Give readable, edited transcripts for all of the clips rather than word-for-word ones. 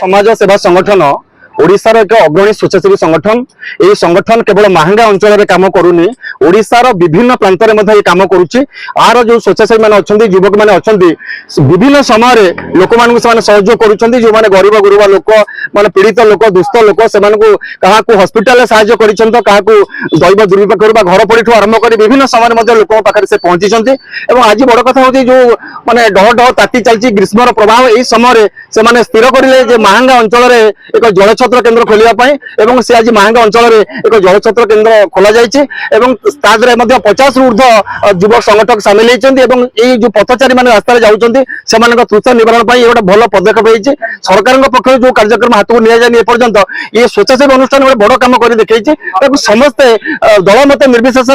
समाज सेवा संगठन ओडिशार एक अग्रणी स्वेच्छासेवी संगठन यही संगठन केवल महांगा अंचल में कम करूनी ओडिशार विभिन्न प्रांत में कम करुच्ची आर जो स्वेच्छासेवी मैंने अच्छा युवक मैंने अच्छा विभिन्न समय लोक मान सहयोग करुँच जो मैंने गरीब गुरुबा लोक माने पीड़ित लोक दुष्ट लोक से क्या हस्पिटाल साहय कर दैव दुर्विपाक घर पड़ी आरंभ कर विभिन्न समय लोक पाखे से पहुंची आज बड़ कथा हूँ जो माने डह डह ताती चलती ग्रीष्मर प्रभाव यही समय से स्थिर करें महांगा अंचल एक जलछत्र केन्द्र खोलिया से आज महांगा अंचल एक जलछत्र केन्द्र खोल जाए 50 रु ऊर्ध युवक संगठक सामिल होती जो पथचारी मैंने रास्तार जाऊँच तृषा निवारण गोटे भल पदक्षेप होती सरकार पक्ष जो कार्यक्रम हाथ को नि पर्यंत ये स्वेच्छासेवी अनुष्ठान गोटे बड़ कम कर देखी समस्ते दल मत निर्विशेष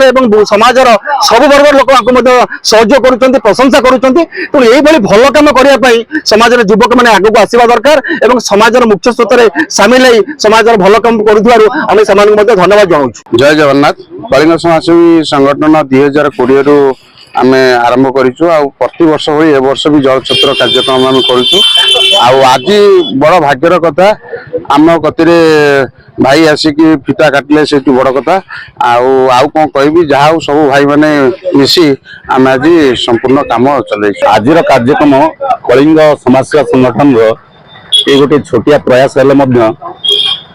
समाजर सब वर्ग लोक सहयोग कर प्रशंसा करुँच यही भल कम करने समाज युवक मैंने आगे आसवा दरकार और समाजर मुख्य स्रोत में सामिल समाजर भल कम कर धन्यवाद जनाऊँ। जय जगन्नाथ कलिंग समाजसेवी संगठन 2020 रु आम आरंभ करूँ प्रति वर्ष भाई ए वर्ष भी जलछत्र कार्यक्रम आम करूँ आज बड़ भाग्यर कथा आम गति भाई आसिकी फिता काटिले से बड़ कथा आउ कौन कह जहाँ सब भाई मैंने मिसी आम आज संपूर्ण काम चल आज कार्यक्रम कलिंग समाजसेवा संगठन ये गोटे छोटिया प्रयास हेल्ले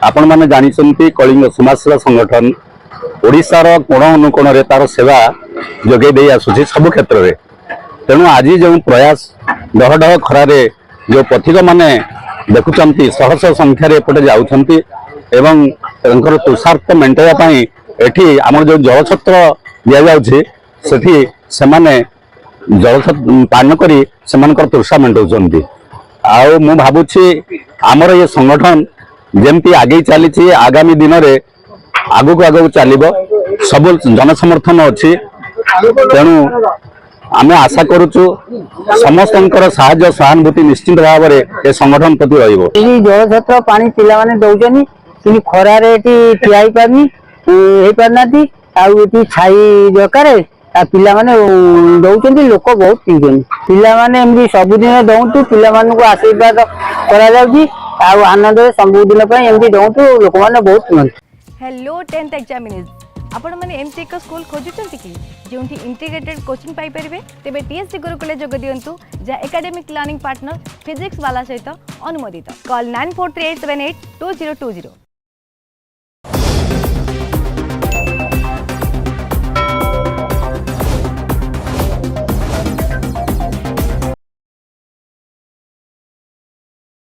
आपण मैंने जानी कलिंग समाजसेवा संगठन ओडिशार कोण अनुकोण रे तार सेवा जोगे दे आसुची सब क्षेत्र में तेणु आज जो प्रयास डह डह खरारे जो पथिक माने देखुंट शह शह संख्यार एपटे जाऊँच एवं तुषार्थ मेटाई एठी आम जो जलछत्र दि जाऊँगी से जल पान करी से तुषा मेटाऊँ मु भावुची आमर ये संगठन जमती आगे चली आगामी दिन में आगक आगक चलो सब जनसमर्थन अच्छी तेणु आम आशा करुचु समस्त सहानुभूति निश्चित भाव में ये संगठन प्रति जलछत्र पानी पिला माने दौजनी कि खरारे ठिया पारना छाई दरकार पिला माने दौरान लोक बहुत पीछे पिला माने एमती सबुदिन दौतु पिला मानक आशीर्वाद करा आनंद सबुदिन एमती दौतु लोक मैंने बहुत पिंधु। हेलो 10th एग्जामिनीज आपण मैंने एमती एक स्कूल खोजुंट कि जो इंटीग्रेटेड कोचिंग पाई परिबे तेबे टीएससी गुरुकुल जोग दियंतु जा एकेडमिक लर्निंग पार्टनर फिजिक्स वाला सहित अनुमोदित कॉल 9438782020।